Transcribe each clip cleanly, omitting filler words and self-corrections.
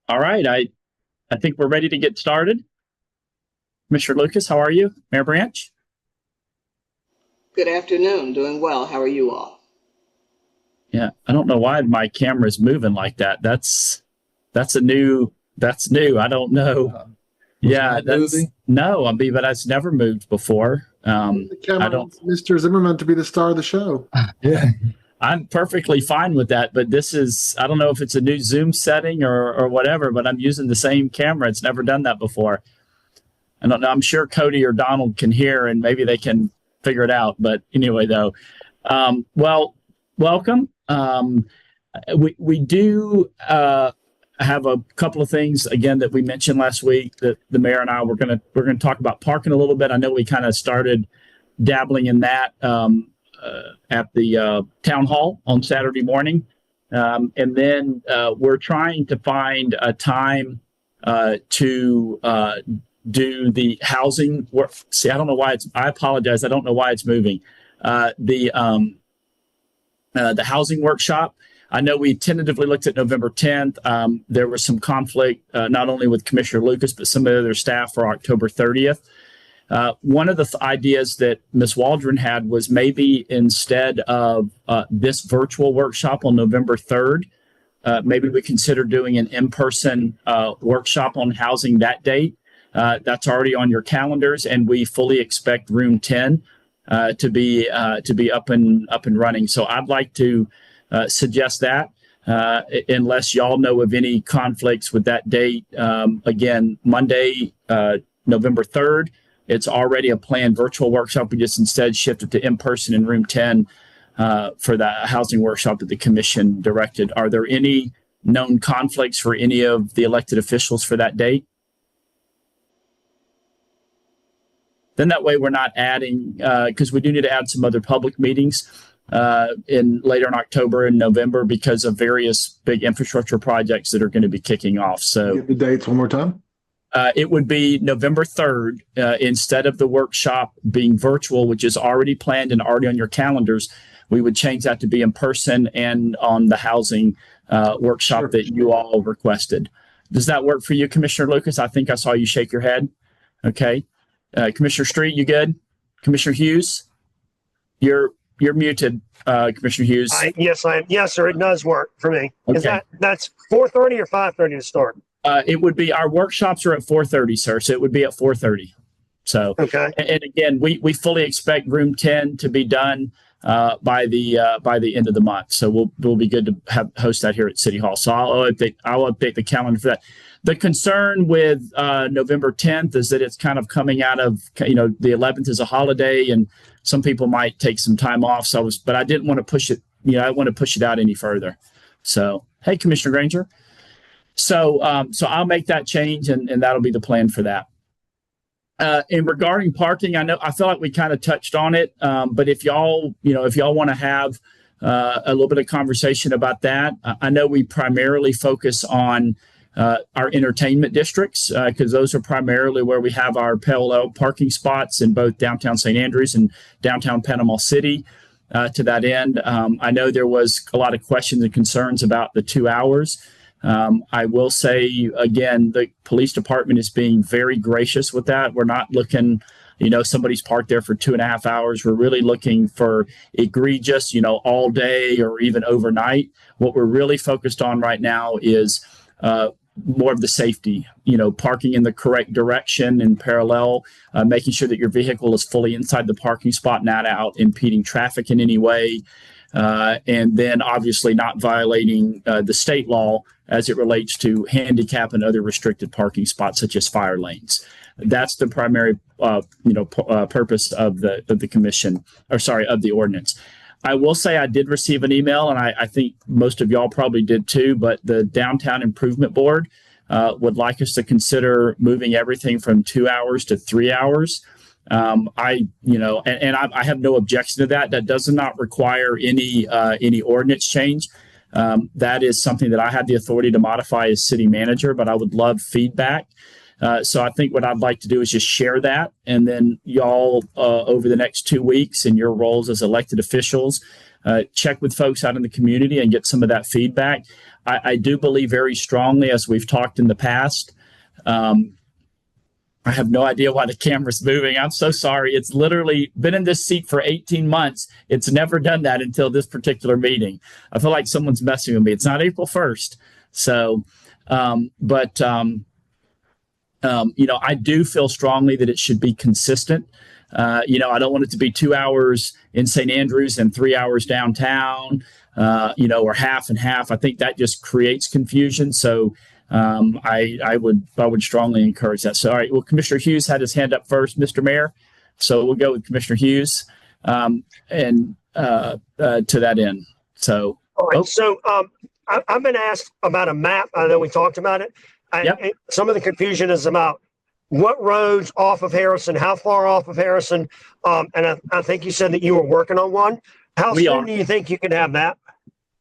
All right, I think we're ready to get started. Commissioner Lucas, how are you? Mayor Branch? Good afternoon. Doing well. How are you all? Yeah, I don't know why my camera is moving like that. That's new. I don't know. Yeah, that's movie. no. I mean, but it's never moved before. The camera I don't. wants Mr. Zimmerman to be the star of the show. Yeah. I'm perfectly fine with that, but this is, I don't know if it's a new Zoom setting or whatever, but I'm using the same camera. It's never done that before. I don't know. I'm sure Cody or Donald can hear and maybe they can figure it out. But anyway, though, well, welcome. We do have a couple of things again that we mentioned last week that the mayor and I we're gonna talk about parking a little bit. I know we kind of started dabbling in that at the town hall on Saturday morning, and then we're trying to find a time to do the housing work. See, I don't know why it's. I apologize. I don't know why it's moving. The housing workshop. I know we tentatively looked at November 10th. There was some conflict, not only with Commissioner Lucas, but some of the other staff for October 30th. One of the ideas that Ms. Waldron had was maybe instead of this virtual workshop on November 3rd, maybe we consider doing an in-person workshop on housing that date. That's already on your calendars, and we fully expect room 10 to be up and running. So I'd like to suggest that, unless y'all know of any conflicts with that date. Again, Monday, November 3rd, it's already a planned virtual workshop. We just instead shifted to in-person in room 10 for the housing workshop that the commission directed. Are there any known conflicts for any of the elected officials for that date? Then that way we're not adding, because we do need to add some other public meetings in later in October and November because of various big infrastructure projects that are going to be kicking off. So Give the dates one more time. it would be November 3rd instead of the workshop being virtual, which is already planned and already on your calendars. We would change that to be in person and on the housing workshop Sure. that you all requested. Does that work for you, Commissioner Lucas? I think I saw you shake your head. Okay. Commissioner Street, you good? Commissioner Hughes, you're muted, Commissioner Hughes. Yes, I am. Yes, sir. It does work for me. Is Okay. that's 4:30 or 5:30 to start? It would be our workshops are at 4:30, sir. So it would be at 4:30. So, Okay. and again, we fully expect room 10 to be done by the end of the month. So we'll be good to host that here at City Hall. So I'll update the calendar for that. The concern with November 10th is that it's kind of coming out of, the 11th is a holiday and some people might take some time off. But I didn't want to push it. I want to push it out any further. So, hey, Commissioner Granger. So I'll make that change and that'll be the plan for that. And regarding parking, I feel like we kind of touched on it. But if y'all want to have a little bit of conversation about that, I know we primarily focus on our entertainment districts because those are primarily where we have our parallel parking spots in both downtown St. Andrews and downtown Panama City. To that end, I know there was a lot of questions and concerns about the 2 hours. I will say again, the police department is being very gracious with that. We're not looking, somebody's parked there for 2.5 hours. We're really looking for egregious, all day or even overnight. What we're really focused on right now is more of the safety, parking in the correct direction and parallel, making sure that your vehicle is fully inside the parking spot, not out impeding traffic in any way. And then obviously not violating the state law as it relates to handicap and other restricted parking spots such as fire lanes. That's the primary, purpose of the commission, of the ordinance. I will say I did receive an email, and I think most of y'all probably did too, but the Downtown Improvement Board would like us to consider moving everything from 2 hours to 3 hours. I have no objection to that. That does not require any ordinance change. That is something that I have the authority to modify as city manager, but I would love feedback. So I think what I'd like to do is just share that. And then y'all, over the next 2 weeks in your roles as elected officials, check with folks out in the community and get some of that feedback. I do believe very strongly, as we've talked in the past. I have no idea why the camera's moving. I'm so sorry. It's literally been in this seat for 18 months. It's never done that until this particular meeting. I feel like someone's messing with me. It's not April 1st. So, I do feel strongly that it should be consistent. I don't want it to be 2 hours in St. Andrews and 3 hours downtown, or half and half. I think that just creates confusion. So, I would strongly encourage that. So, all right. Well, Commissioner Hughes had his hand up first, Mr. Mayor. So we'll go with Commissioner Hughes, to that end. So, All right. So I've been asked about a map. I know we talked about it. Yep. Some of the confusion is about what roads off of Harrison, how far off of Harrison. And I think you said that you were working on one. How soon do you think you can have that?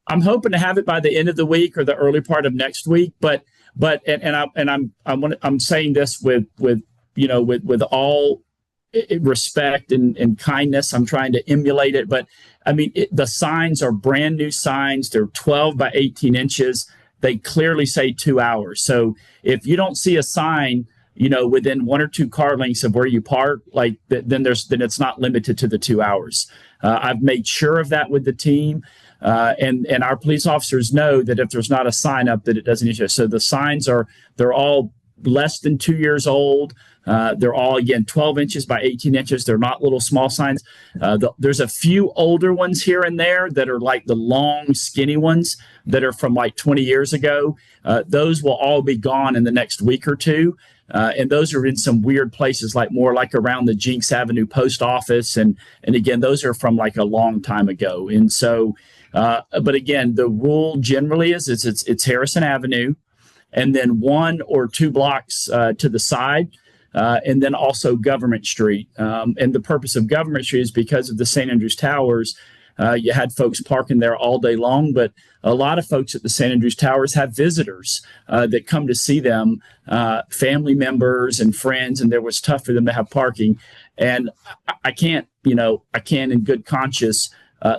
I'm hoping to have it by the end of the week or the early part of next week. But I'm saying this with all respect and kindness. I'm trying to emulate it, but I mean, the signs are brand new signs. They're 12 by 18 inches. They clearly say 2 hours. So if you don't see a sign, within 1 or 2 car lengths of where you park, then it's not limited to the 2 hours. I've made sure of that with the team. And our police officers know that if there's not a sign up, that it doesn't issue. So the signs they're all less than 2 years old. They're all, again, 12 inches by 18 inches. They're not little small signs. There's a few older ones here and there that are like the long, skinny ones that are from like 20 years ago. Those will all be gone in the next week or two. And those are in some weird places, more like around the Jinx Avenue post office. And again, those are from like a long time ago. And so, but again, the rule generally is it's Harrison Avenue and then 1 or 2 blocks to the side. And then also Government Street. And the purpose of Government Street is because of the St. Andrews Towers. You had folks parking there all day long, but a lot of folks at the St. Andrews Towers have visitors that come to see them, family members and friends, and was tough for them to have parking. And I can't in good conscience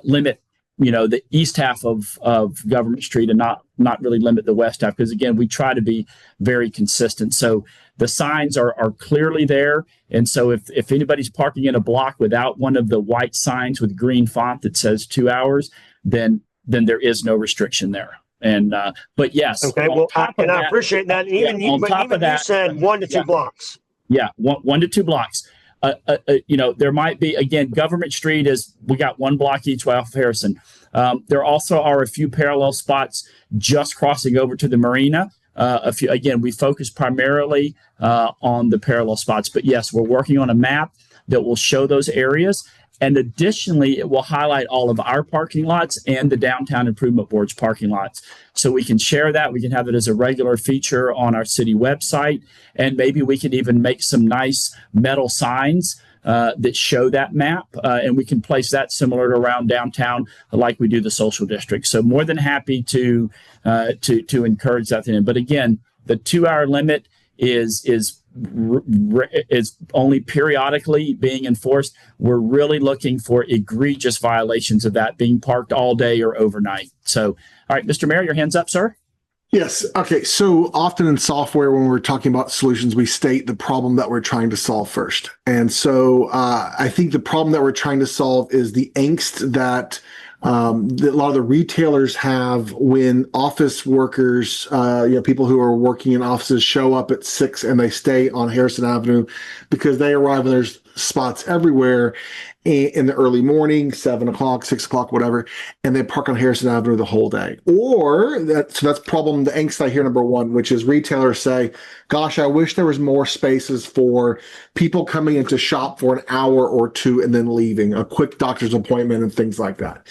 limit the east half of Government Street and not really limit the west half, because again, we try to be very consistent. So the signs are clearly there. And so if anybody's parking in a block without one of the white signs with green font that says 2 hours, then there is no restriction there. And but yes, okay. Well, I appreciate that. Even you said 1 to 2 blocks. Yeah, one to 2 blocks. There might be, again, Government Street we got 1 block each way off of Harrison. There also are a few parallel spots just crossing over to the marina. Again, we focus primarily on the parallel spots, but yes, we're working on a map that will show those areas. And additionally, it will highlight all of our parking lots and the Downtown Improvement Board's parking lots. So we can share that. We can have it as a regular feature on our city website. And maybe we can even make some nice metal signs that show that map. And we can place that similar to around downtown like we do the social district. So more than happy to encourage that thing. But again, the 2 hour limit is only periodically being enforced. We're really looking for egregious violations of that, being parked all day or overnight. So, all right, Mr. Mayor, your hand's up, sir. Yes. Okay. So often in software, when we're talking about solutions, we state the problem that we're trying to solve first. And so I think the problem that we're trying to solve is the angst that a lot of the retailers have when office workers, people who are working in offices show up at 6 and they stay on Harrison Avenue because they arrive and there's spots everywhere in the early morning, 7 o'clock, 6 o'clock, whatever, and they park on Harrison Avenue the whole day. Or that's problem, the angst I hear number one, which is retailers say, gosh, I wish there was more spaces for people coming in to shop for an hour or two and then leaving, a quick doctor's appointment and things like that.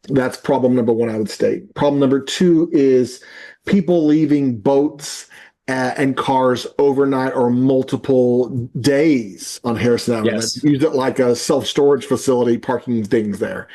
That's problem number one, I would state. Problem number two is people leaving boats and cars overnight or multiple days on Harrison Avenue. Yes. Use it like a self-storage facility, parking things there.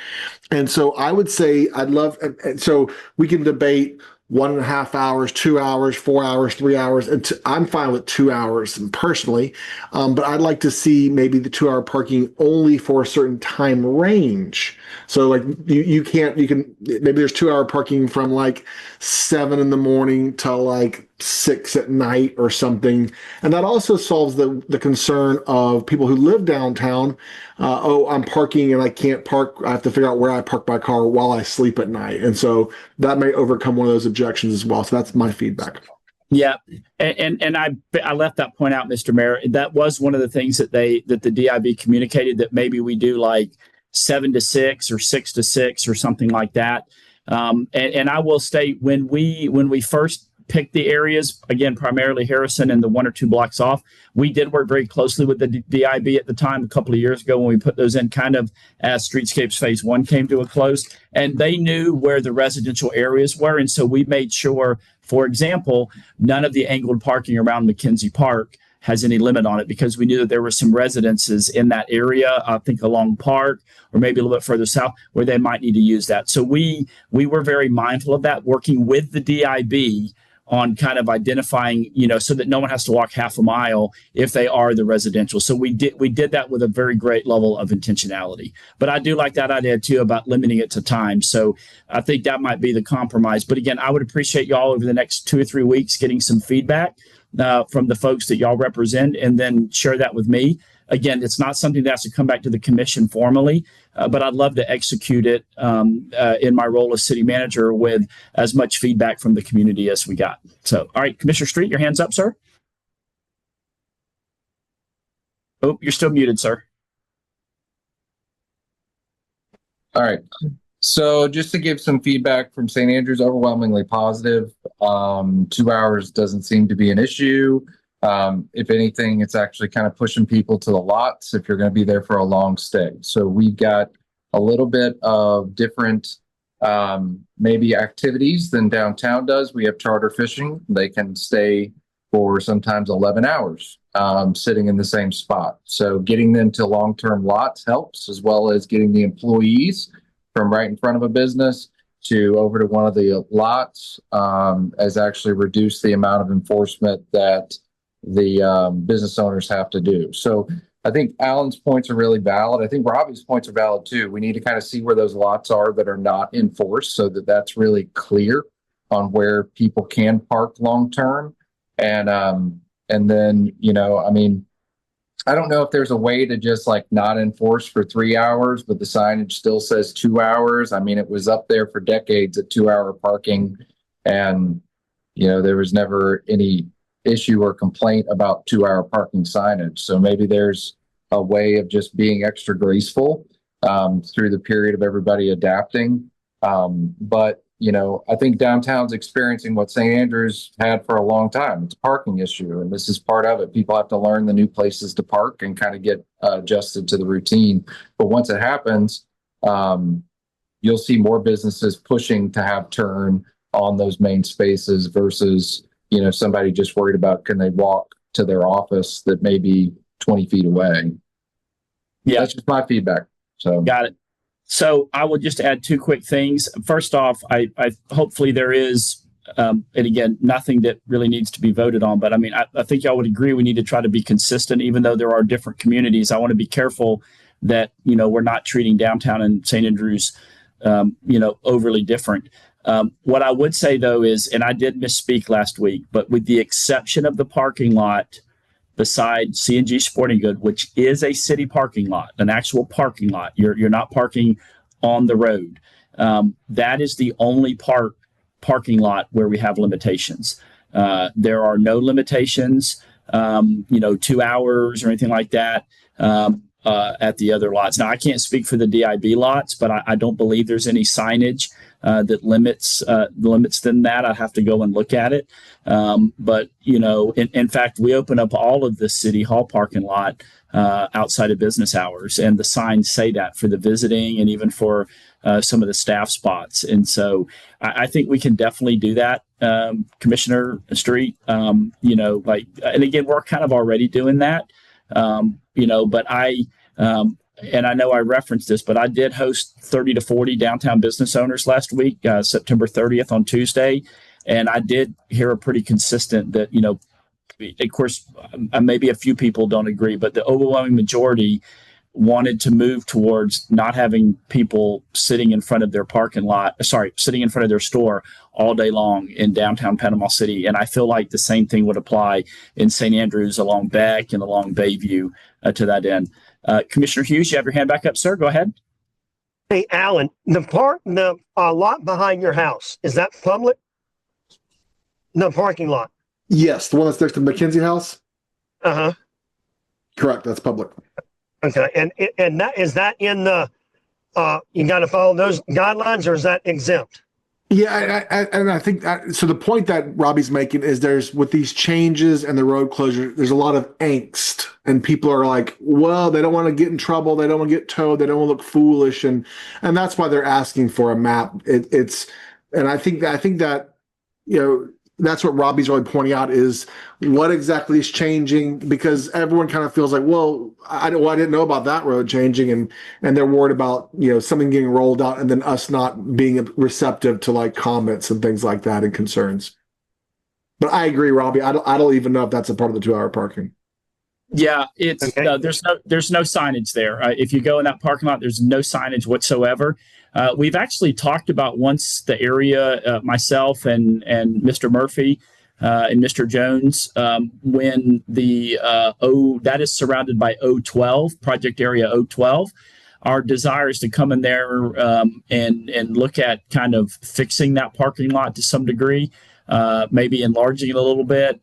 And so I would say I'd love, and so we can debate 1.5 hours, 2 hours, 4 hours, 3 hours. And I'm fine with 2 hours personally, but I'd like to see maybe the 2 hour parking only for a certain time range. So like you can maybe there's 2 hour parking from like 7 in the morning till like 6 at night or something. And that also solves the concern of people who live downtown. Oh, I'm parking and I can't park. I have to figure out where I park my car while I sleep at night. And so that may overcome one of those objections as well. So that's my feedback. Yeah, and I left that point out, Mr. Mayor. That was one of the things that the DIB communicated, that maybe we do like 7 to 6 or 6 to 6 or something like that. And I will state, when we first picked the areas, again, primarily Harrison and the 1 or 2 blocks off, we did work very closely with the DIB at the time, a couple of years ago, when we put those in kind of as Streetscapes Phase 1 came to a close. And they knew where the residential areas were. And so we made sure, for example, none of the angled parking around McKenzie Park has any limit on it, because we knew that there were some residences in that area, I think along Park or maybe a little bit further south, where they might need to use that. So we were very mindful of that, working with the DIB on kind of identifying, so that no one has to walk half a mile if they are the residential. So we did that with a very great level of intentionality. But I do like that idea too about limiting it to time. So I think that might be the compromise. But again, I would appreciate y'all over the next 2 or 3 weeks getting some feedback from the folks that y'all represent, and then share that with me. Again, it's not something that has to come back to the commission formally, but I'd love to execute it in my role as city manager with as much feedback from the community as we got. So, all right, Commissioner Street, your hand's up, sir. Oh, you're still muted, sir. All right. So just to give some feedback from St. Andrews, overwhelmingly positive. 2 hours doesn't seem to be an issue. If anything, it's actually kind of pushing people to the lots if you're going to be there for a long stay. So we've got a little bit of different maybe activities than downtown does. We have charter fishing. They can stay for sometimes 11 hours sitting in the same spot. So getting them to long-term lots helps, as well as getting the employees from right in front of a business to over to one of the lots has actually reduced the amount of enforcement that the business owners have to do. So I think Alan's points are really valid. I think Robbie's points are valid too. We need to kind of see where those lots are that are not enforced, so that that's really clear on where people can park long term. And then, I don't know if there's a way to just like not enforce for 3 hours, but the signage still says 2 hours. I mean, it was up there for decades at 2 hour parking, and there was never any issue or complaint about 2 hour parking signage. So maybe there's a way of just being extra graceful through the period of everybody adapting. But I think downtown's experiencing what St. Andrews had for a long time. It's a parking issue, and this is part of it. People have to learn the new places to park and kind of get adjusted to the routine. But once it happens, you'll see more businesses pushing to have turn on those main spaces versus somebody just worried about, can they walk to their office that may be 20 feet away. Yeah, that's just my feedback. So got it. So I will just add 2 quick things. First off, I hopefully there is, and again, nothing that really needs to be voted on, but I think y'all would agree we need to try to be consistent, even though there are different communities. I want to be careful that, we're not treating downtown and St. Andrews, overly different. What I would say though is, and I did misspeak last week, but with the exception of the parking lot beside C&G Sporting Good, which is a city parking lot, an actual parking lot. You're not parking on the road. That is the only parking lot where we have limitations. There are no limitations, 2 hours or anything like that at the other lots. Now, I can't speak for the DIB lots, but I don't believe there's any signage that limits than that. I have to go and look at it. But in fact, we open up all of the City Hall parking lot outside of business hours, and the signs say that for the visiting and even for some of the staff spots. And so I think we can definitely do that, Commissioner Street. And again, we're kind of already doing that. But and I know I referenced this, but I did host 30 to 40 downtown business owners last week, September 30th on Tuesday. And I did hear a pretty consistent that, you know, of course, maybe a few people don't agree, but the overwhelming majority wanted to move towards not having people sitting in front of their sitting in front of their store all day long in downtown Panama City. And I feel like the same thing would apply in St. Andrews, along Beck and along Bayview to that end. Commissioner Hughes, you have your hand back up, sir. Go ahead. Hey, Alan, the lot behind your house, is that public? The parking lot. Yes, the one that's next to the McKenzie House. Uh-huh. Correct. That's public. Okay. And that is that in the you got to follow those guidelines, or is that exempt? Yeah, and I think so. The point that Robbie's making is there's with these changes and the road closure, there's a lot of angst, and people are like, well, they don't want to get in trouble, they don't want to get towed, they don't want to look foolish, and that's why they're asking for a map. And I think that you know, that's what Robbie's really pointing out is what exactly is changing, because everyone kind of feels like, well, I didn't know about that road changing, and they're worried about, you know, something getting rolled out and then us not being receptive to like comments and things like that and concerns. But I agree, Robbie. I don't even know if that's a part of the 2-hour parking. Yeah, it's Okay. there's no signage there. If you go in that parking lot, there's no signage whatsoever. We've actually talked about once the area, myself and Mr. Murphy and Mr. Jones, when the that is surrounded by O12, Project Area O12. Our desire is to come in there and look at kind of fixing that parking lot to some degree. Maybe enlarging it a little bit,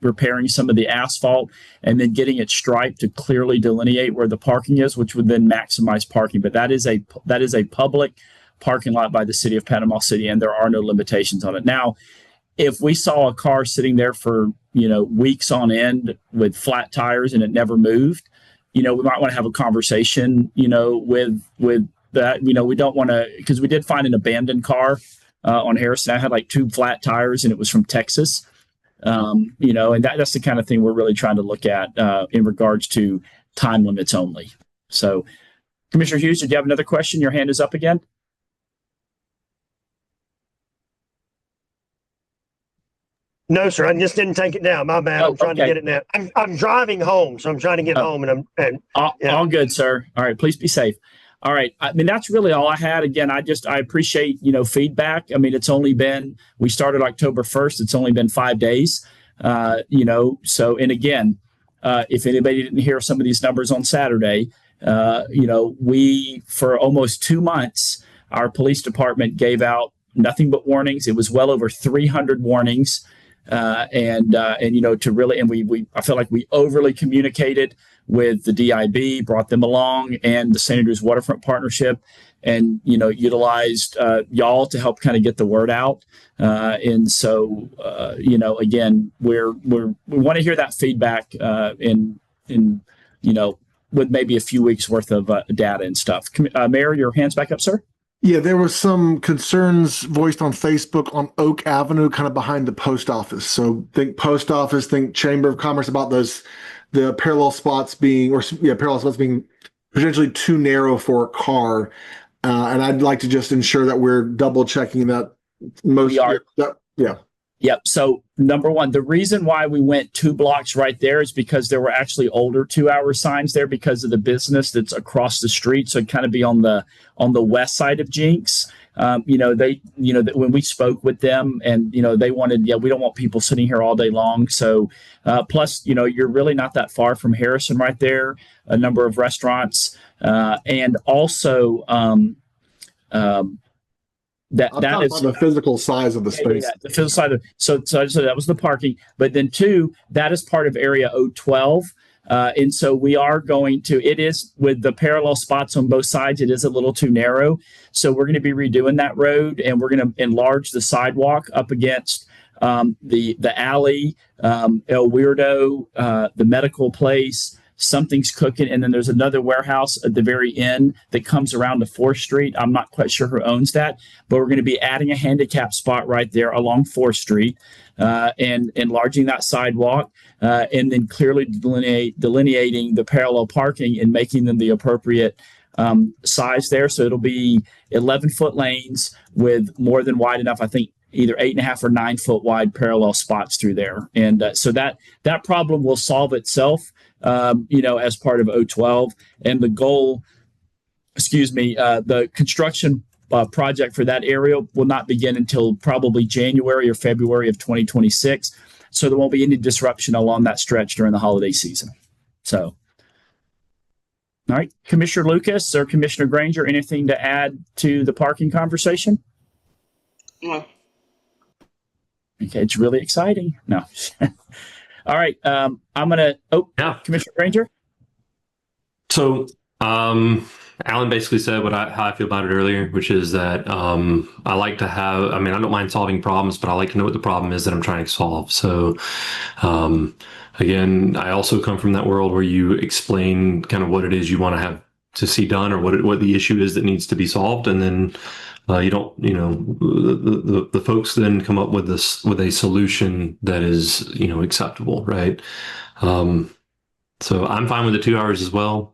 repairing some of the asphalt, and then getting it striped to clearly delineate where the parking is, which would then maximize parking. But that is a public parking lot by the city of Panama City, and there are no limitations on it. Now, if we saw a car sitting there for, you know, weeks on end with flat tires and it never moved, you know, we might want to have a conversation, you know, with that. You know, we don't want to, because we did find an abandoned car on Harrison. I had like 2 flat tires, and it was from Texas. You know, and that's the kind of thing we're really trying to look at in regards to time limits only. So, Commissioner Hughes, did you have another question? Your hand is up again. No, sir. I just didn't take it down. My bad. Oh, I'm trying to okay. get it now. I'm driving home, so I'm trying to get home, and All good, sir. All right, please be safe. All right. I mean, that's really all I had. Again, I appreciate, you know, feedback. I mean, we started October 1st. It's only been 5 days, you know, so, and again, if anybody didn't hear some of these numbers on Saturday, you know, for almost 2 months, our police department gave out nothing but warnings. It was well over 300 warnings. And you know, to really, and I felt like we overly communicated with the DIB, brought them along, and the St. Andrews Waterfront Partnership, and, you know, utilized y'all to help kind of get the word out. And so, you know, again, we want to hear that feedback in you know, with maybe a few weeks worth of data and stuff. Mayor, your hand's back up, sir. Yeah, there was some concerns voiced on Facebook on Oak Avenue, kind of behind the post office. So think post office, think Chamber of Commerce about the parallel spots being potentially too narrow for a car. And I'd like to just ensure that we're double checking that most. We are. Yeah. Yep. So number one, the reason why we went 2 blocks right there is because there were actually older 2-hour signs there because of the business that's across the street. So it'd kind of be on the west side of Jinx. You know, when we spoke with them, and, you know, they wanted, we don't want people sitting here all day long. So plus, you know, you're really not that far from Harrison right there, a number of restaurants, and also that is the physical size of the space. Yeah, the physical side of so that was the parking, but then 2, that is part of area O12. And so we are going to, it is with the parallel spots on both sides, it is a little too narrow. So we're going to be redoing that road, and we're going to enlarge the sidewalk up against the alley, El Weirdo, the medical place, Something's Cooking, and then there's another warehouse at the very end that comes around to 4th Street. I'm not quite sure who owns that, but we're going to be adding a handicap spot right there along 4th Street and enlarging that sidewalk, and then clearly delineating the parallel parking and making them the appropriate size there. So it'll be 11-foot lanes with more than wide enough, I think, either 8.5 or 9 foot wide parallel spots through there. And so that problem will solve itself, as part of O12. And the goal, the construction project for that area will not begin until probably January or February of 2026. So there won't be any disruption along that stretch during the holiday season. So, all right, Commissioner Lucas or Commissioner Granger, anything to add to the parking conversation? No. Okay, it's really exciting. No. All right, I'm gonna. Yeah. Commissioner Granger. So, Alan basically said how I feel about it earlier, which is that I like to have. I mean, I don't mind solving problems, but I like to know what the problem is that I'm trying to solve. So, again, I also come from that world where you explain kind of what it is you want to have to see done, or what the issue is that needs to be solved, and then you don't, the folks then come up with a solution that is, acceptable, right? So I'm fine with the 2 hours as well.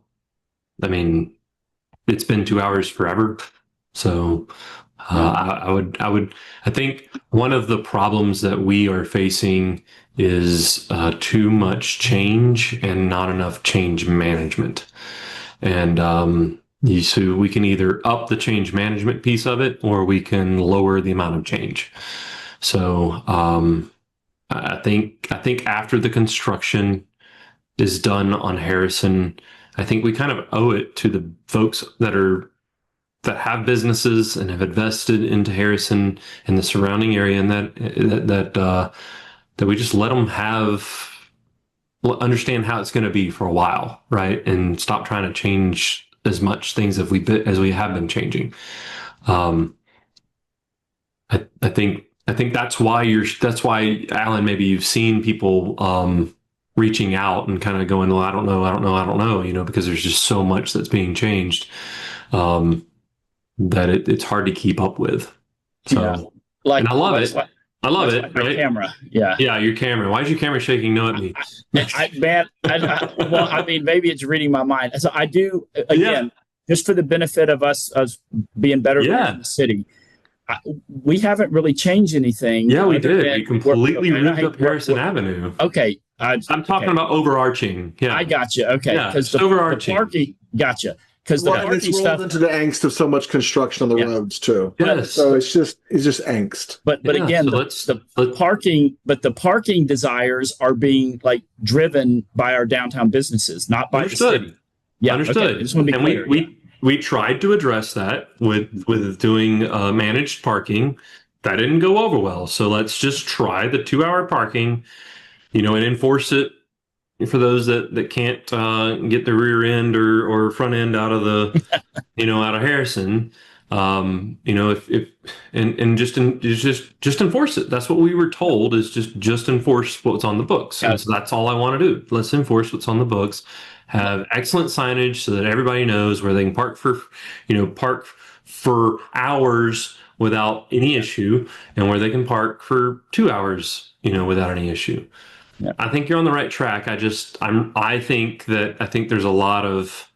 I mean, it's been 2 hours forever. So I think one of the problems that we are facing is too much change and not enough change management. And so we can either up the change management piece of it, or we can lower the amount of change. So I think after the construction is done on Harrison, I think we kind of owe it to the folks that have businesses and have invested into Harrison and the surrounding area, and that we just let them understand how it's going to be for a while, right? And stop trying to change as much things as we have been changing. I think that's why Alan, maybe you've seen people reaching out and kind of going, well, I don't know, because there's just so much that's being changed that it's hard to keep up with. So, yeah. And I love it. I love it. Like right? Camera. Yeah. Yeah. Your camera. Why is your camera shaking? No at me. Maybe it's reading my mind. So I do, again, just for the benefit of us being better in the city. We haven't really changed anything. Yeah, we did. We completely moved up Harrison Avenue. Okay. I'm talking about overarching. Yeah. I got you. Okay. Because overarching. The parking, gotcha. Because the parking it's rolled stuff into the angst of so much construction on the roads too. Yes. So it's just angst. But again, so the parking desires are being driven by our downtown businesses, not by the city. Yeah, understood. Okay. I just want to be clear. We tried to address that with doing managed parking. That didn't go over well. So let's just try the 2-hour parking, and enforce it for those that can't get the rear end or front end out of the, out of Harrison. Just enforce it. That's what we were told, is just enforce what's on the books. And so that's all I want to do. Let's enforce what's on the books. Have excellent signage so that everybody knows where they can park for hours without any issue, and where they can park for 2 hours, without any issue. Yeah. I think you're on the right track. I think there's a lot of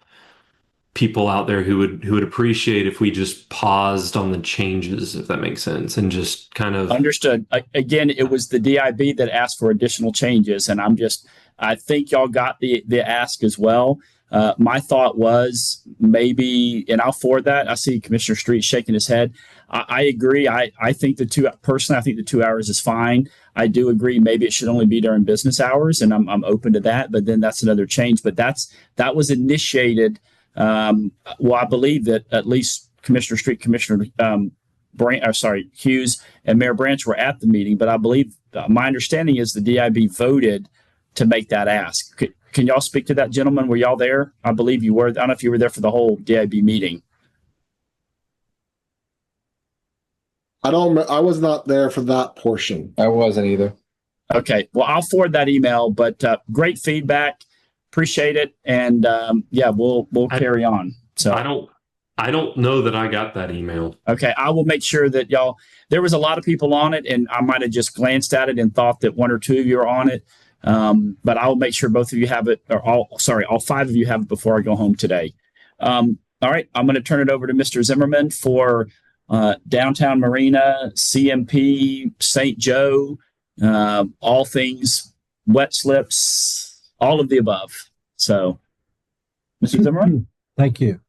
people out there who would appreciate if we just paused on the changes, if that makes sense, and just kind of understood. Again, it was the DIB that asked for additional changes, and I think y'all got the ask as well. My thought was maybe, and I'll forward that. I see Commissioner Street shaking his head. I agree. I think the 2 hours is fine. I do agree. Maybe it should only be during business hours, and I'm open to that. But then that's another change. But that was initiated. I believe that at least Commissioner Street, Commissioner Hughes, and Mayor Branch were at the meeting. But I believe my understanding is the DIB voted to make that ask. Can y'all speak to that, gentlemen? Were y'all there? I believe you were. I don't know if you were there for the whole DIB meeting. I was not there for that portion. I wasn't either. Okay. Well, I'll forward that email, but great feedback. Appreciate it. And we'll carry on. So I don't know that I got that email. Okay. I will make sure that there was a lot of people on it, and I might have just glanced at it and thought that 1 or 2 of you are on it. But I'll make sure both of you have it, or all 5 of you have it before I go home today. All right. I'm going to turn it over to Mr. Zimmerman for downtown Marina, CMP, St. Joe, all things wet slips, all of the above. So, Mr. Zimmerman? Thank you.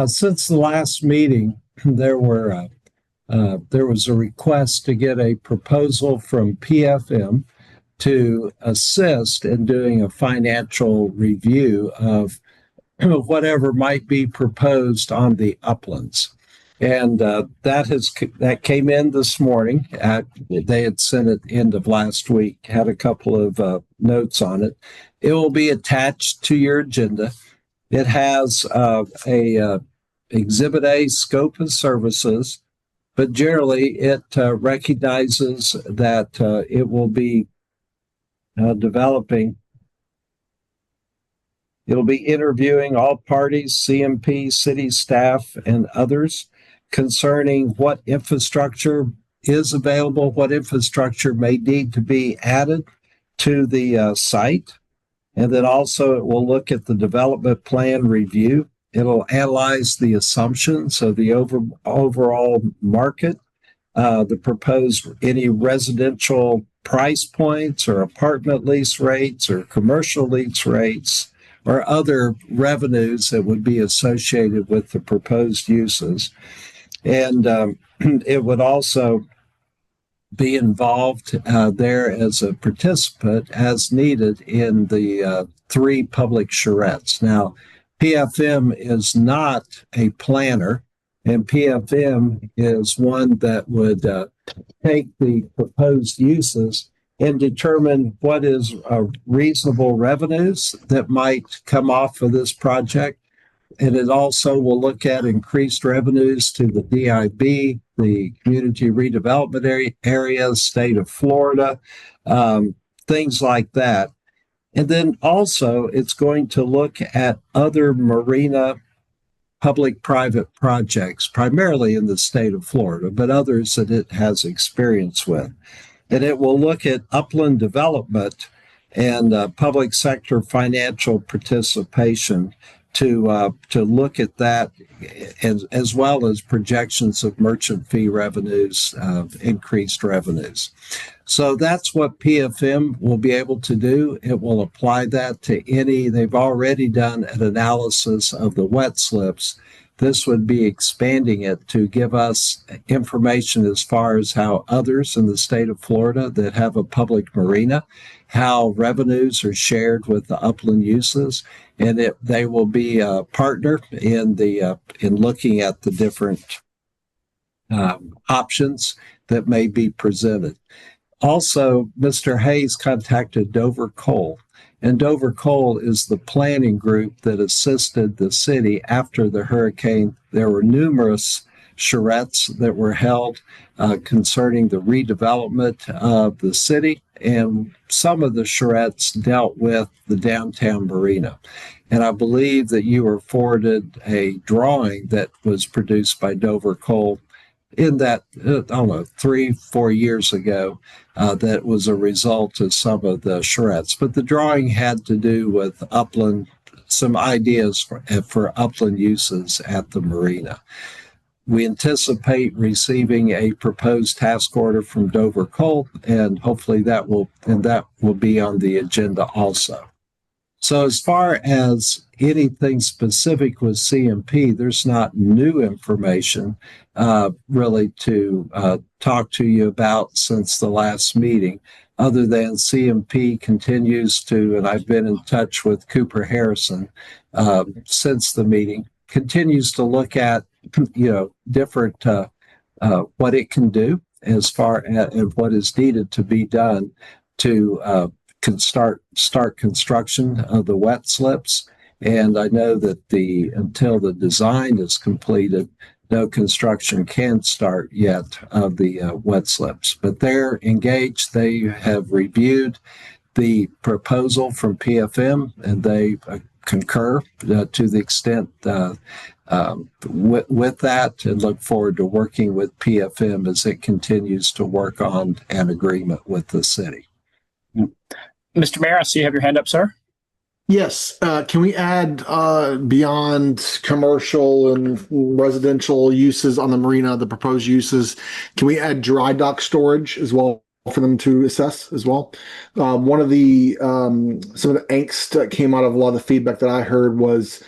Since the last meeting, there was a request to get a proposal from PFM to assist in doing a financial review of whatever might be proposed on the uplands. And that came in this morning. They had sent it end of last week, had a couple of notes on it. It will be attached to your agenda. It has a Exhibit A scope of services, but generally it recognizes that it will be it'll be interviewing all parties, CMP, city staff, and others concerning what infrastructure is available, what infrastructure may need to be added to the site. And then also it will look at the development plan review. It'll analyze the assumptions of the overall market, the proposed any residential price points or apartment lease rates or commercial lease rates or other revenues that would be associated with the proposed uses. And it would also be involved there as a participant as needed in the 3 public charrettes. Now, PFM is not a planner, and PFM is one that would take the proposed uses and determine what is reasonable revenues that might come off of this project. And it also will look at increased revenues to the DIB, the community redevelopment area, state of Florida, things like that. And then also it's going to look at other marina public-private projects, primarily in the state of Florida, but others that it has experience with. And it will look at upland development and public sector financial participation to look at that, as well as projections of merchant fee revenues, increased revenues. So that's what PFM will be able to do. It will apply that to they've already done an analysis of the wet slips. This would be expanding it to give us information as far as how others in the state of Florida that have a public marina, how revenues are shared with the upland uses, and they will be a partner in looking at the different options that may be presented. Also, Mr. Hayes contacted Dover Coal, and Dover Coal is the planning group that assisted the city after the hurricane. There were numerous charrettes that were held concerning the redevelopment of the city, and some of the charrettes dealt with the downtown marina. And I believe that you were forwarded a drawing that was produced by Dover Coal in that, 3-4 years ago, that was a result of some of the charrettes. But the drawing had to do with upland, some ideas for upland uses at the marina. We anticipate receiving a proposed task order from Dover Coal, and hopefully that will be on the agenda also. So as far as anything specific with CMP, there's not new information really to talk to you about since the last meeting, other than CMP continues to, and I've been in touch with Cooper Harrison since the meeting, continues to look at, different, what it can do as far as what is needed to be done to can start construction of the wet slips. And I know that until the design is completed, no construction can start yet of the wet slips. But they're engaged. They have reviewed the proposal from PFM, and they concur to the extent with that, and look forward to working with PFM as it continues to work on an agreement with the city. Mr. Mayor, I see you have your hand up, sir. Yes. Can we add beyond commercial and residential uses on the marina, the proposed uses? Can we add dry dock storage as well for them to assess as well? One of the some of the angst that came out of a lot of the feedback that I heard was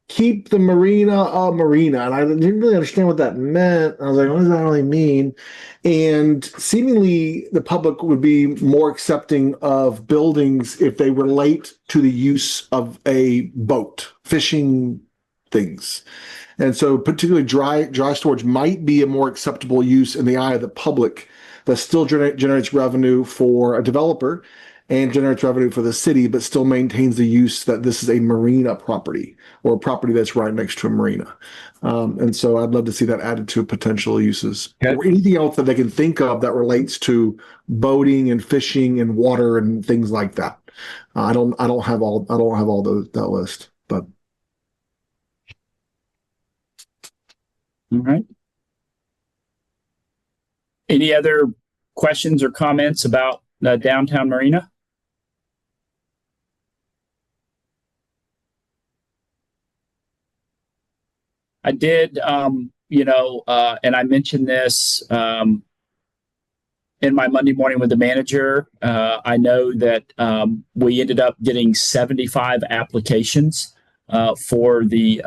keep the marina a marina, and I didn't really understand what that meant. I was like, what does that really mean? And seemingly the public would be more accepting of buildings if they relate to the use of a boat, fishing things. And so particularly dry storage might be a more acceptable use in the eye of the public that still generates revenue for a developer and generates revenue for the city, but still maintains the use that this is a marina property or a property that's right next to a marina. And so I'd love to see that added to potential uses or anything else that they can think of that relates to boating and fishing and water and things like that. I don't have all that list, but. All right. Any other questions or comments about the downtown marina? I did, and I mentioned this in my Monday morning with the manager. I know that we ended up getting 75 applications for the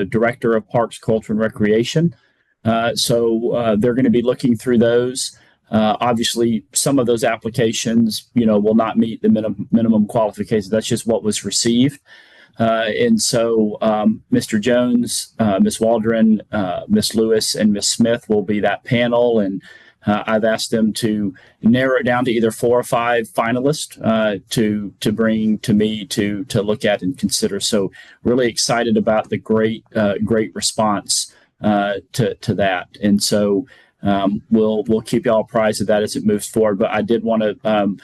director of Parks, Culture, and Recreation. So they're going to be looking through those. Obviously, some of those applications, will not meet the minimum qualifications. That's just what was received. And so Mr. Jones, Ms. Waldron, Ms. Lewis, and Ms. Smith will be that panel. And I've asked them to narrow it down to either 4 or 5 finalists to bring to me to look at and consider. So really excited about the great response to that. And so we'll keep y'all apprised of that as it moves forward. But I did want to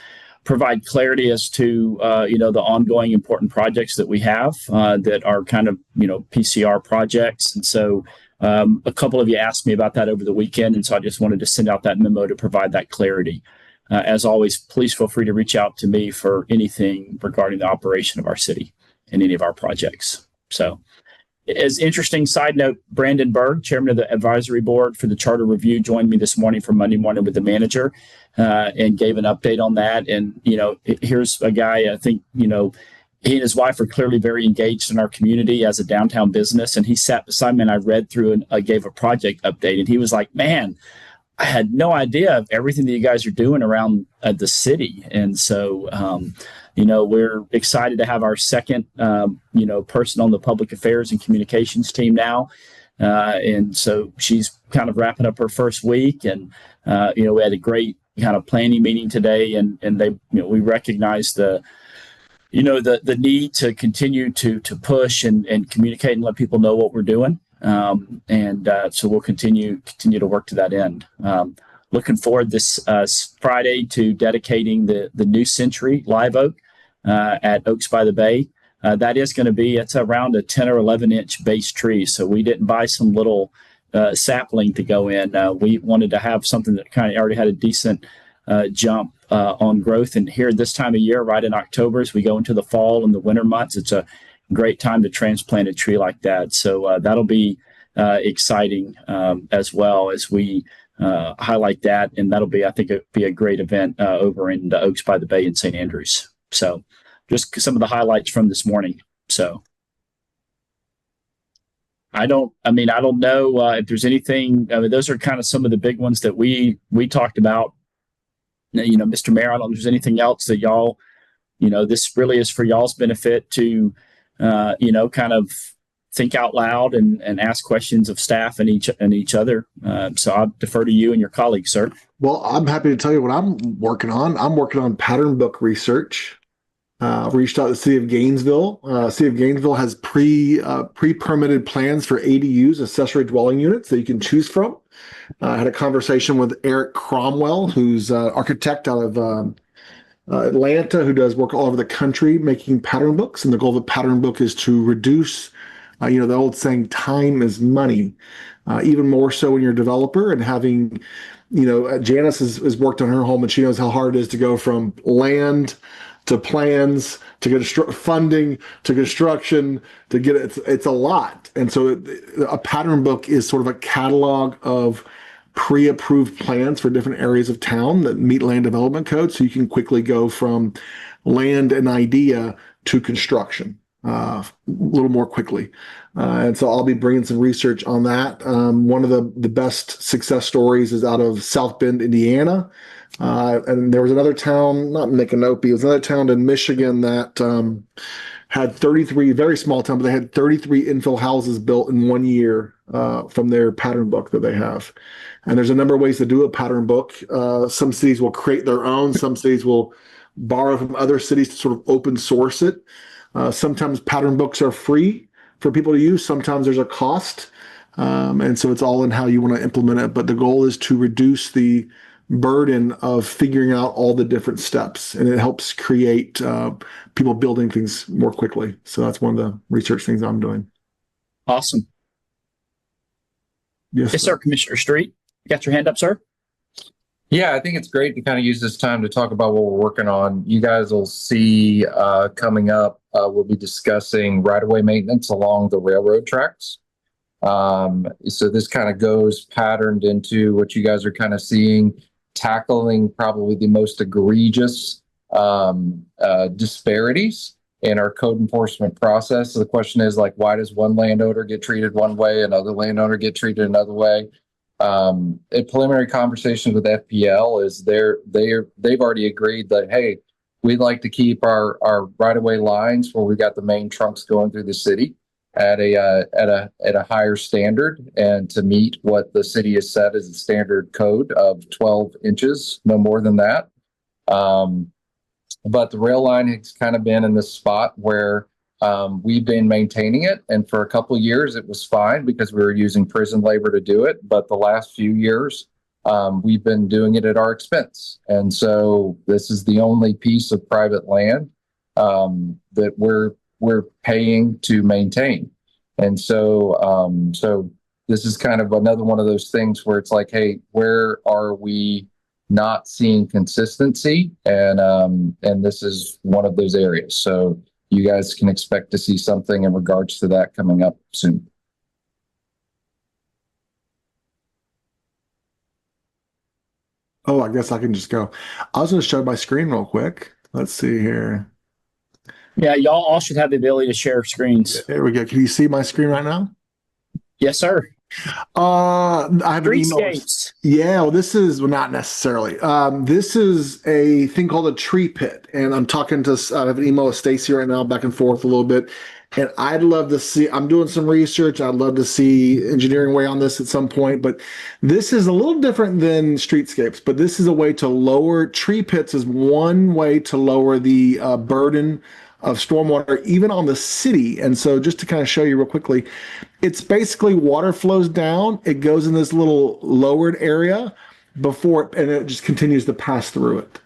provide clarity as to the ongoing important projects that we have that are kind of PCR projects. And so a couple of you asked me about that over the weekend, and so I just wanted to send out that memo to provide that clarity. As always, please feel free to reach out to me for anything regarding the operation of our city and any of our projects. So, as interesting side note, Brandon Berg, chairman of the advisory board for the Charter Review, joined me this morning for Monday morning with the manager and gave an update on that. And, here's a guy, I think, he and his wife are clearly very engaged in our community as a downtown business. And he sat beside me and I read through and I gave a project update. And he was like, man, I had no idea of everything that you guys are doing around the city. And so, we're excited to have our second, person on the public affairs and communications team now. And so she's kind of wrapping up her first week. And, we had a great kind of planning meeting today. And they, we recognize the need to continue to push and communicate and let people know what we're doing. So we'll continue to work to that end. Looking forward this Friday to dedicating the new Century Live Oak at Oaks by the Bay. That is going to be, it's around a 10 or 11 inch base tree. So we didn't buy some little sapling to go in. We wanted to have something that kind of already had a decent jump on growth. And here this time of year, right in October, as we go into the fall and the winter months, it's a great time to transplant a tree like that. So that'll be exciting as well as we highlight that. And that'll be, I think, be a great event over in the Oaks by the Bay in St. Andrews. So just some of the highlights from this morning. So I don't know if there's anything. I mean, those are kind of some of the big ones that we talked about. Mr. Mayor, I don't know if there's anything else that y'all, this really is for y'all's benefit to, kind of think out loud and ask questions of staff and each other. So I'll defer to you and your colleagues, sir. Well, I'm happy to tell you what I'm working on. I'm working on pattern book research. Reached out to the city of Gainesville. City of Gainesville has pre-permitted plans for ADUs, accessory dwelling units, that you can choose from. I had a conversation with Eric Cromwell, who's an architect out of Atlanta, who does work all over the country making pattern books. And the goal of the pattern book is to reduce, the old saying, time is money, even more so when you're a developer and having, Janice has worked on her home and she knows how hard it is to go from land to plans to funding to construction to get it. It's a lot. And so a pattern book is sort of a catalog of pre-approved plans for different areas of town that meet land development code. So you can quickly go from land and idea to construction a little more quickly. And so I'll be bringing some research on that. One of the best success stories is out of South Bend, Indiana. And there was another town, not Micanopy, it was another town in Michigan that had 33, very small town, but they had 33 infill houses built in 1 year from their pattern book that they have. And there's a number of ways to do a pattern book. Some cities will create their own. Some cities will borrow from other cities to sort of open source it. Sometimes pattern books are free for people to use. Sometimes there's a cost. And so it's all in how you want to implement it. But the goal is to reduce the burden of figuring out all the different steps. And it helps create people building things more quickly. So that's one of the research things I'm doing. Awesome. Yes, Sir. Commissioner Street, you got your hand up, sir? Yeah, I think it's great to kind of use this time to talk about what we're working on. You guys will see coming up, we'll be discussing right-of-way maintenance along the railroad tracks. So this kind of goes patterned into what you guys are kind of seeing, tackling probably the most egregious disparities in our code enforcement process. So the question is, like, why does one landowner get treated one way, another landowner get treated another way? A preliminary conversation with FPL is they've already agreed that, hey, we'd like to keep our right-of-way lines where we got the main trunks going through the city at a higher standard, and to meet what the city has set as a standard code of 12 inches, no more than that. But the rail line has kind of been in this spot where we've been maintaining it, and for a couple of years it was fine because we were using prison labor to do it. But the last few years, we've been doing it at our expense, and so this is the only piece of private land that we're paying to maintain. And so so this is kind of another one of those things where it's like, hey, where are we not seeing consistency? And this is one of those areas. So you guys can expect to see something in regards to that coming up soon. Oh, I guess I can just go. I was going to show my screen real quick. Let's see here. Yeah, y'all all should have the ability to share screens. There we go. Can you see my screen right now? Yes, sir. I have an email. Streetscapes. Yeah, well, this is not necessarily. This is a thing called a tree pit, and I'm talking to. I have an email with Stacy right now, back and forth a little bit, and I'd love to see. I'm doing some research. I'd love to see engineering way on this at some point, but this is a little different than streetscapes. But this is a way to lower tree pits. Is one way to lower the burden of stormwater, even on the city. And so just to kind of show you real quickly, it's basically water flows down, it goes in this little lowered area before, and it just continues to pass through it.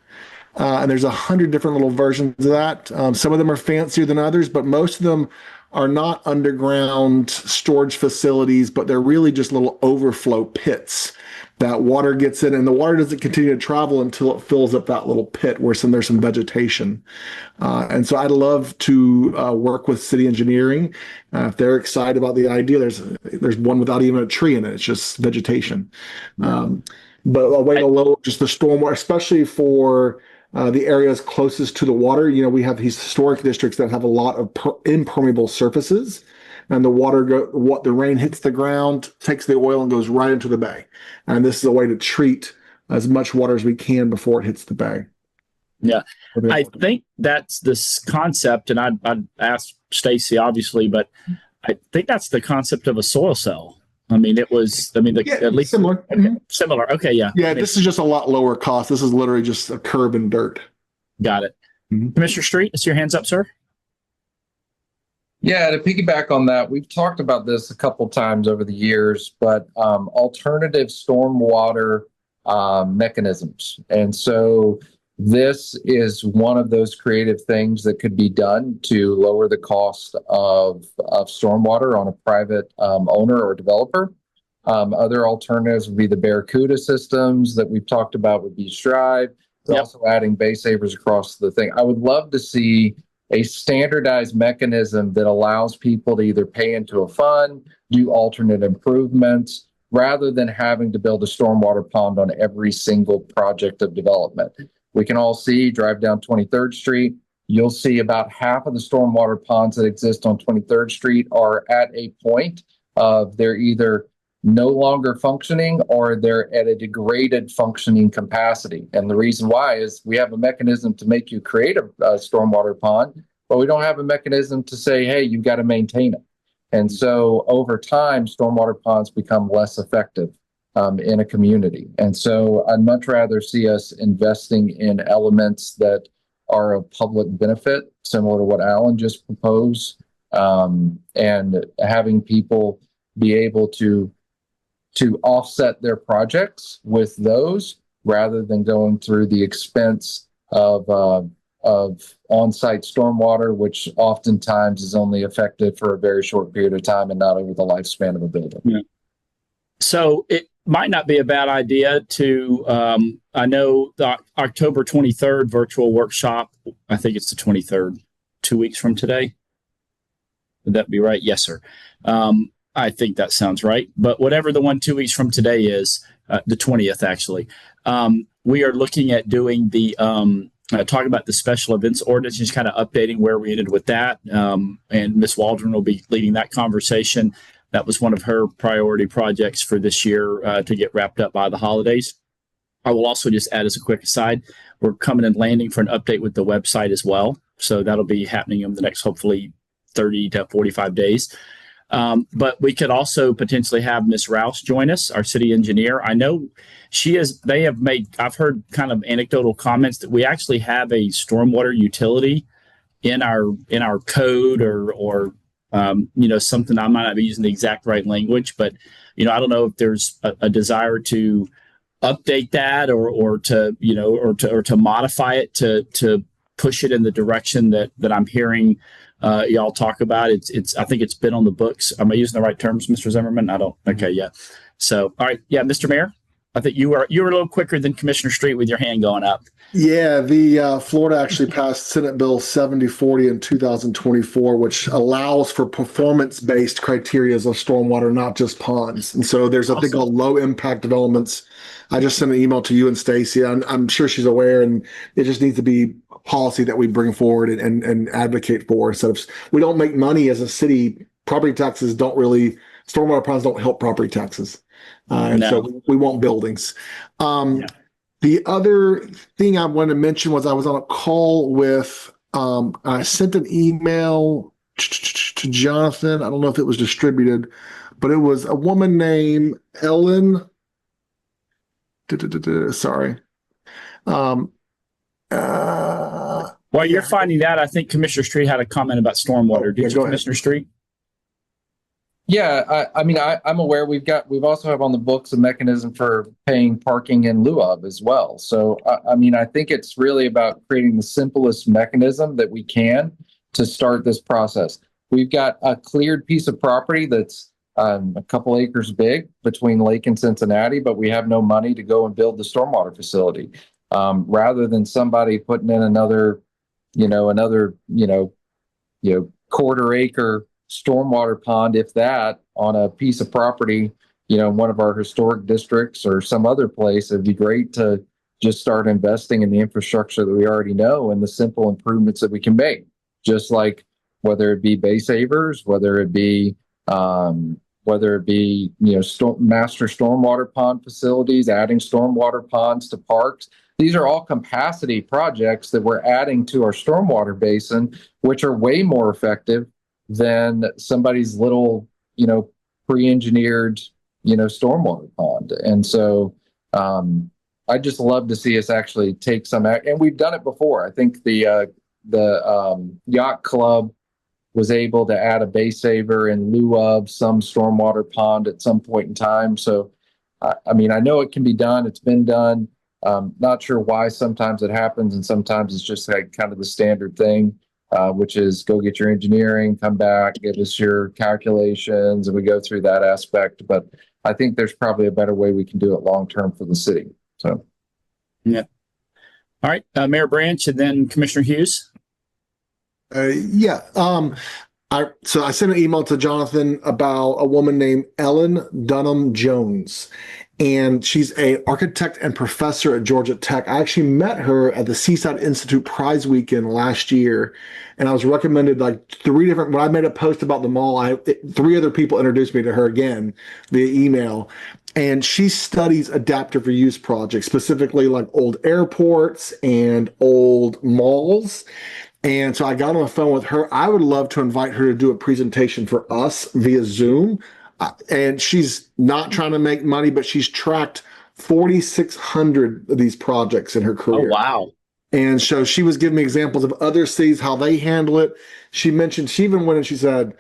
And there's 100 different little versions of that. Some of them are fancier than others, but most of them are not underground storage facilities, but they're really just little overflow pits that water gets in, and the water doesn't continue to travel until it fills up that little pit where there's some vegetation. And so I'd love to work with city engineering. If they're excited about the idea, there's one without even a tree in it. It's just vegetation. But a way to lower just the stormwater, especially for the areas closest to the water. You know, we have these historic districts that have a lot of impermeable surfaces, and the rain hits the ground, takes the oil, and goes right into the bay. And this is a way to treat as much water as we can before it hits the bay. Yeah, I think that's this concept, and I'd ask Stacy obviously, but I think that's the concept of a soil cell. I mean, at least similar. Similar. Okay, yeah. Yeah, this is just a lot lower cost. This is literally just a curb and dirt. Got it. Mm-hmm. Commissioner Street, I see your hands up, sir. Yeah, to piggyback on that, we've talked about this a couple times over the years, but alternative stormwater mechanisms. And so this is one of those creative things that could be done to lower the cost of stormwater on a private owner or developer. Other alternatives would be the Barracuda systems that we've talked about with Beach Drive. We're Yep. also adding bay savers across the thing. I would love to see a standardized mechanism that allows people to either pay into a fund, do alternate improvements, rather than having to build a stormwater pond on every single project of development. We can all see, drive down 23rd Street, you'll see about half of the stormwater ponds that exist on 23rd Street are at a point of they're either no longer functioning or they're at a degraded functioning capacity. And the reason why is we have a mechanism to make you create a stormwater pond, but we don't have a mechanism to say, hey, you've got to maintain it. And so over time, stormwater ponds become less effective in a community. And so I'd much rather see us investing in elements that are of public benefit, similar to what Alan just proposed, and having people be able to offset their projects with those rather than going through the expense of on-site stormwater, which oftentimes is only effective for a very short period of time and not over the lifespan of a building. Yeah. So it might not be a bad idea to, I know the October 23rd virtual workshop, I think it's the 23rd, 2 weeks from today. Would that be right? Yes, sir. I think that sounds right. But whatever the one 2 weeks from today is, the 20th, actually, we are looking at doing the, talking about the special events ordinance, just kind of updating where we ended with that. And Ms. Waldron will be leading that conversation. That was one of her priority projects for this year to get wrapped up by the holidays. I will also just add as a quick aside, we're coming and landing for an update with the website as well. So that'll be happening in the next, hopefully, 30 to 45 days. But we could also potentially have Ms. Rouse join us, our city engineer. I know they have made, I've heard kind of anecdotal comments that we actually have a stormwater utility in our code or something. I might not be using the exact right language, but, I don't know if there's a desire to update that or to modify it to push it in the direction that I'm hearing y'all talk about. I think it's been on the books. Am I using the right terms, Mr. Zimmerman? I don't. Okay, yeah. So, all right, yeah, Mr. Mayor, I think you were a little quicker than Commissioner Street with your hand going up. Yeah, the Florida actually passed Senate Bill 7040 in 2024, which allows for performance-based criteria of stormwater, not just ponds. And so there's a thing called low impact developments. I just sent an email to you and Stacy. I'm sure she's aware, and it just needs to be a policy that we bring forward and advocate for. Instead of, we don't make money as a city. Property taxes don't really, stormwater ponds don't help property taxes. So we want buildings. The other thing I want to mention was I was on a call with, I sent an email to Jonathan. I don't know if it was distributed, but it was a woman named Ellen. Sorry. While you're finding that, I think Commissioner Street had a comment about stormwater. Did you, Commissioner Street? Yeah, I'm aware we've also have on the books a mechanism for paying parking in lieu of as well. So, I think it's really about creating the simplest mechanism that we can to start this process. We've got a cleared piece of property that's a couple acres big between Lake and Cincinnati, but we have no money to go and build the stormwater facility. Rather than somebody putting in another quarter acre stormwater pond, if that, on a piece of property, in one of our historic districts or some other place, it'd be great to just start investing in the infrastructure that we already know and the simple improvements that we can make. Just like whether it be bay savers, whether it be master stormwater pond facilities, adding stormwater ponds to parks. These are all capacity projects that we're adding to our stormwater basin, which are way more effective than somebody's little, pre-engineered, stormwater pond. And so I just love to see us actually take some act, and we've done it before. I think the yacht club was able to add a bay saver in lieu of some stormwater pond at some point in time. So, I know it can be done. It's been done. Not sure why sometimes it happens and sometimes it's just like kind of the standard thing. Which is go get your engineering, come back, give us your calculations, and we go through that aspect. But I think there's probably a better way we can do it long term for the city. So, yeah. All right, Mayor Branch and then Commissioner Hughes. Yeah. So I sent an email to Jonathan about a woman named Ellen Dunham Jones, and she's an architect and professor at Georgia Tech. I actually met her at the Seaside Institute Prize Weekend last year, and I was recommended like when I made a post about the mall, three other people introduced me to her again via email. And she studies adaptive reuse projects, specifically like old airports and old malls. And so I got on the phone with her. I would love to invite her to do a presentation for us via Zoom. And she's not trying to make money, but she's tracked 4,600 of these projects in her career. Oh, wow. And so she was giving me examples of other cities, how they handle it. She even went and she said,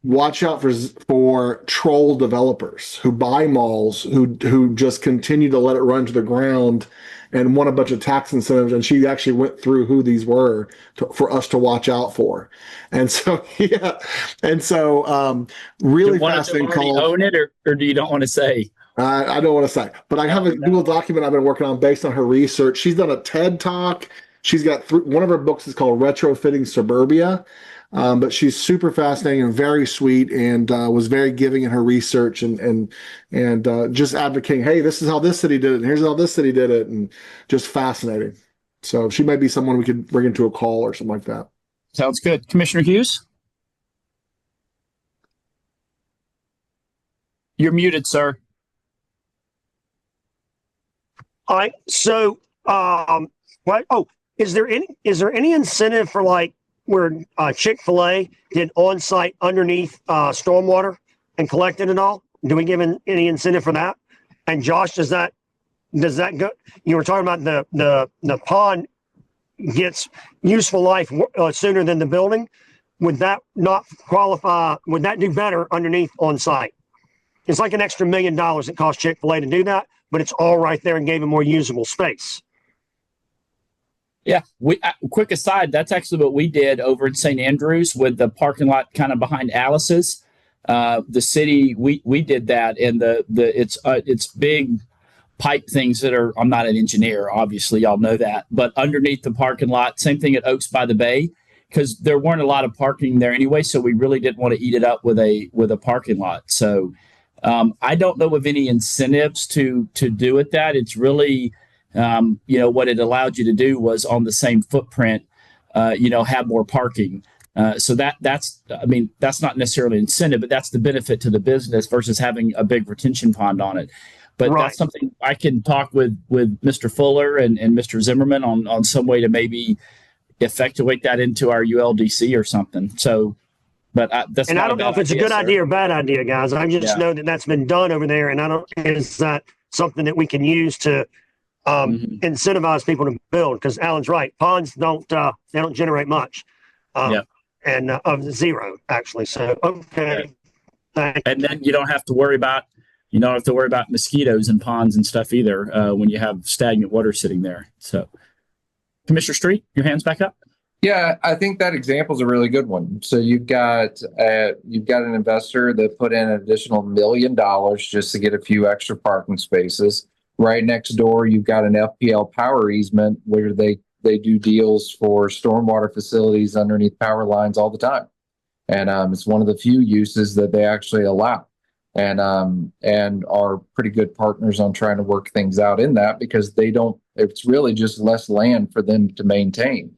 watch out for troll developers who buy malls, who just continue to let it run to the ground and want a bunch of tax incentives. And she actually went through who these were for us to watch out for. And so, yeah. And so, really fascinating call. Own it, or do you don't want to say? I don't want to say, but I have a Google document I've been working on based on her research. She's done a TED Talk. She's got one of her books is called Retrofitting Suburbia. But she's super fascinating and very sweet, and was very giving in her research and just advocating, hey, this is how this city did it, and here's how this city did it, and just fascinating. So she might be someone we could bring into a call or something like that. Sounds good. Commissioner Hughes? You're muted, sir. All right. So, what? Oh, is there any incentive for like where Chick-fil-A did on-site underneath stormwater and collected it all? Do we give any incentive for that? And Josh, does that go? You were talking about the pond gets useful life sooner than the building. Would that not qualify? Would that do better underneath on-site? It's like an extra $1 million it cost Chick-fil-A to do that, but it's all right there and gave them more usable space. Yeah, quick aside, that's actually what we did over in St. Andrews with the parking lot kind of behind Alice's. The city, we did that, and it's big pipe things that are. I'm not an engineer, obviously, y'all know that, but underneath the parking lot, same thing at Oaks by the Bay, because there weren't a lot of parking there anyway, so we really didn't want to eat it up with a parking lot. So I don't know of any incentives to do it. That it's really. What it allowed you to do was on the same footprint, have more parking. So that's not necessarily an incentive, but that's the benefit to the business versus having a big retention pond on it. But Right. That's something I can talk with Mr. Fuller and Mr. Zimmerman on some way to maybe effectuate that into our ULDC or something. So, but that's. And I don't know if it's a good idea or bad idea, guys. I just know that that's been done over there, and is that something that we can use to incentivize people to build? Because Alan's right, ponds don't generate much, and of zero actually. So okay, and then you don't have to worry about mosquitoes and ponds and stuff either when you have stagnant water sitting there. So, Commissioner Street, your hands back up. Yeah, I think that example is a really good one. So you've got an investor that put in an additional $1 million just to get a few extra parking spaces. Right next door, you've got an FPL power easement where they do deals for stormwater facilities underneath power lines all the time. And it's one of the few uses that they actually allow, and are pretty good partners on trying to work things out in that, because it's really just less land for them to maintain.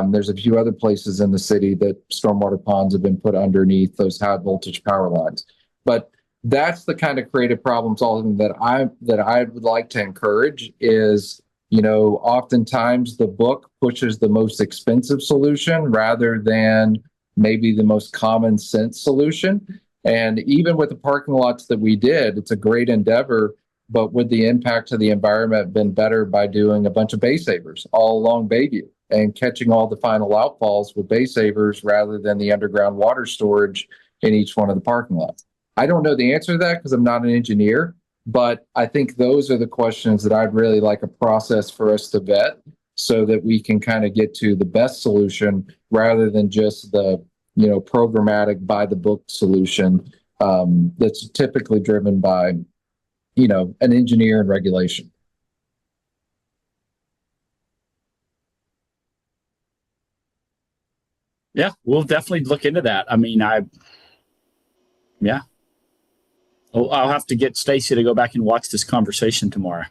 There's a few other places in the city that stormwater ponds have been put underneath those high voltage power lines. But that's the kind of creative problem solving that I would like to encourage is, oftentimes the book pushes the most expensive solution rather than maybe the most common sense solution. And even with the parking lots that we did, it's a great endeavor, but would the impact to the environment been better by doing a bunch of bay savers all along Bayview and catching all the final outfalls with bay savers rather than the underground water storage in each one of the parking lots? I don't know the answer to that because I'm not an engineer, but I think those are the questions that I'd really like a process for us to vet so that we can kind of get to the best solution rather than just the, programmatic by the book solution that's typically driven by, an engineer and regulation. Yeah, we'll definitely look into that. Yeah. I'll have to get Stacy to go back and watch this conversation tomorrow.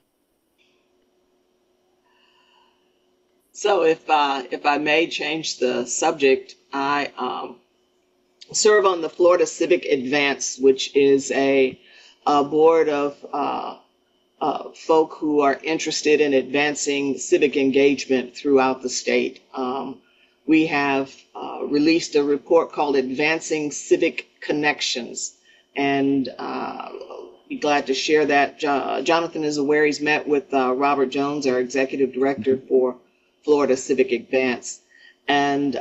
So if I may change the subject, I serve on the Florida Civic Advance, which is a board of folk who are interested in advancing civic engagement throughout the state. We have released a report called Advancing Civic Connections, and be glad to share that. Jonathan is aware. He's met with Robert Jones, our executive director for Florida Civic Advance. And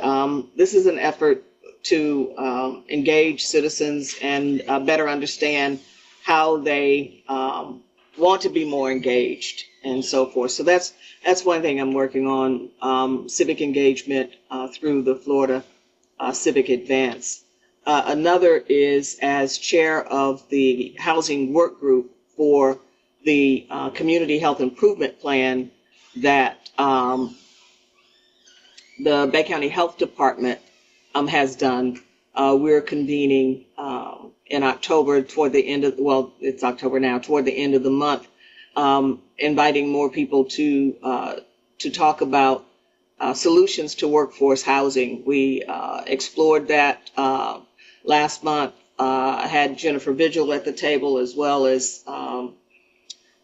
this is an effort to engage citizens and better understand how they want to be more engaged and so forth. So that's one thing I'm working on, civic engagement through the Florida Civic Advance. Another is as chair of the housing work group for the community health improvement plan that the Bay County Health Department has done. We're convening in October toward the end of, well, it's October now, toward the end of the month, inviting more people to talk about solutions to workforce housing. We explored that last month. I had Jennifer Vigil at the table, as well as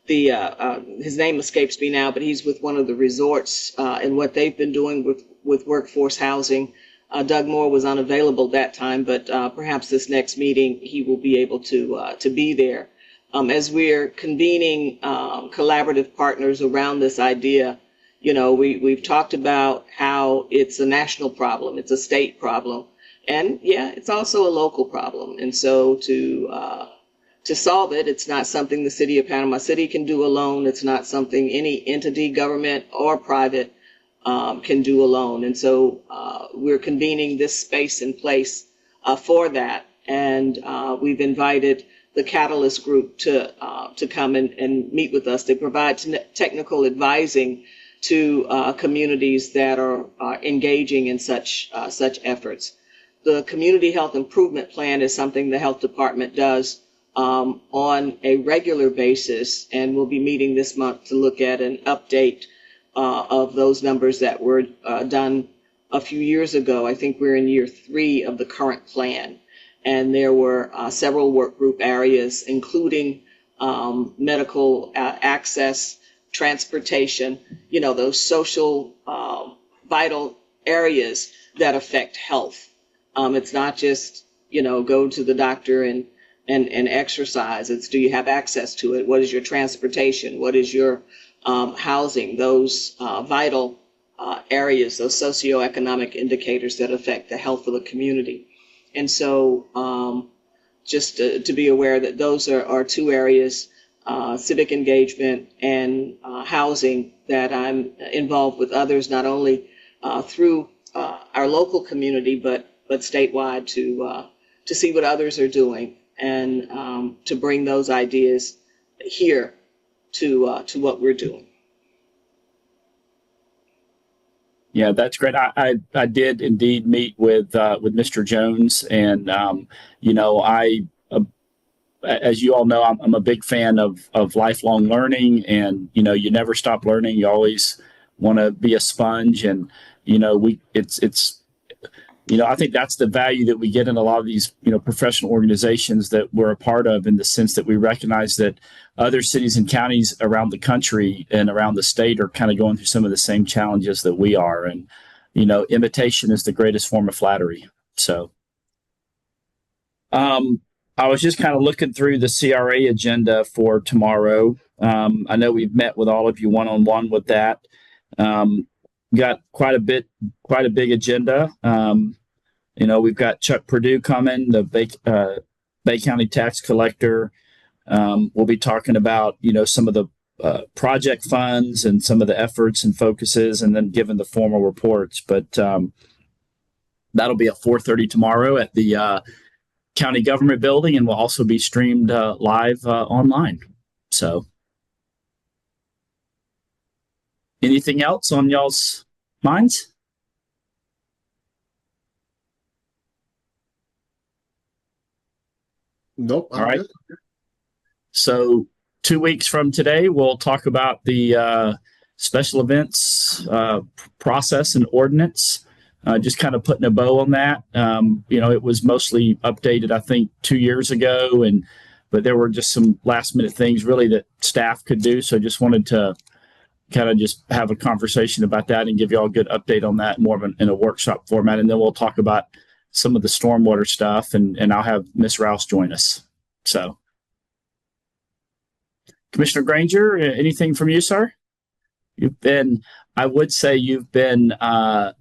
his name escapes me now, but he's with one of the resorts and what they've been doing with workforce housing. Doug Moore was unavailable that time, but perhaps this next meeting he will be able to be there. As we're convening collaborative partners around this idea, you know, we've talked about how it's a national problem, it's a state problem, and yeah, it's also a local problem. And so to solve it, it's not something the city of Panama City can do alone. It's not something any entity, government or private, can do alone. And so we're convening this space and place for that. And we've invited the Catalyst Group to come and meet with us to provide technical advising to communities that are engaging in such efforts. The Community Health Improvement Plan is something the Health Department does on a regular basis, and we'll be meeting this month to look at an update of those numbers that were done a few years ago. I think we're in year 3 of the current plan, and there were several work group areas, including medical access, transportation, you know, those social vital areas that affect health. It's not just, you know, go to the doctor and exercise. It's, do you have access to it? What is your transportation? What is your housing? Those vital areas, those socioeconomic indicators that affect the health of the community. And so just to be aware that those are 2 areas, civic engagement and housing, that I'm involved with others, not only through our local community, but statewide, to see what others are doing and to bring those ideas here to what we're doing. Yeah, that's great. I did indeed meet with Mr. Jones, and you know, as you all know, I'm a big fan of lifelong learning, and you know, you never stop learning. You always want to be a sponge, and you know, it's you know, I think that's the value that we get in a lot of these, you know, professional organizations that we're a part of, in the sense that we recognize that other cities and counties around the country and around the state are kind of going through some of the same challenges that we are. And, you know, imitation is the greatest form of flattery. So I was just kind of looking through the CRA agenda for tomorrow. I know we've met with all of you one-on-one with that. Got quite a big agenda. You know, we've got Chuck Purdue coming, the Bay County tax collector. We'll be talking about, you know, some of the project funds and some of the efforts and focuses, and then giving the formal reports. But that'll be at 4:30 tomorrow at the county government building, and will also be streamed live online. So anything else on y'all's minds? Nope. All right. So 2 weeks from today, we'll talk about the special events process and ordinance. Just kind of putting a bow on that. It was mostly updated, I think, 2 years ago, but there were just some last minute things really that staff could do. So just wanted to kind of just have a conversation about that and give you all a good update on that more in a workshop format. And then we'll talk about some of the stormwater stuff, and I'll have Miss Rouse join us. So, Commissioner Granger, anything from you, sir? I would say you've been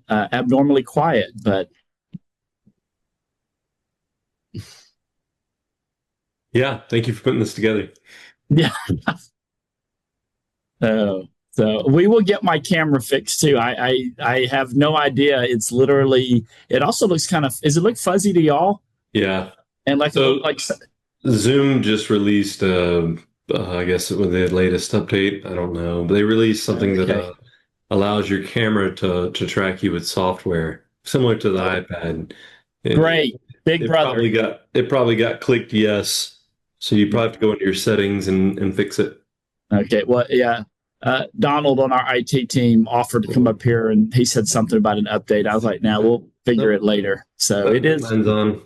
abnormally quiet, but. Yeah, thank you for putting this together. Yeah. So we will get my camera fixed too. I have no idea. It's literally, it also looks does it look fuzzy to y'all? Yeah. And So Zoom just released, I guess with the latest update, I don't know, but they released something that allows your camera to track you with software similar to the iPad. Great. Big brother. It probably got clicked yes. So you probably have to go into your settings and fix it. Okay. Well, yeah. Donald on our IT team offered to come up here, and he said something about an update. I was like, "Now we'll figure it later." So it is. Mine's on.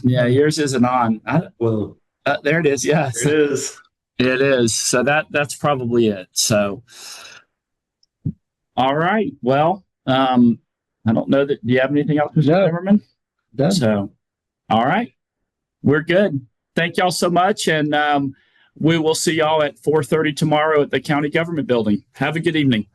Yeah, yours isn't on. Well, there it is. Yes, there it is. It is. So that's probably it. So, all right. Well, I don't know that. Do you have anything else, Mr. Zimmerman? Done. So, all right, we're good. Thank y'all so much, and we will see y'all at 4:30 tomorrow at the county government building. Have a good evening.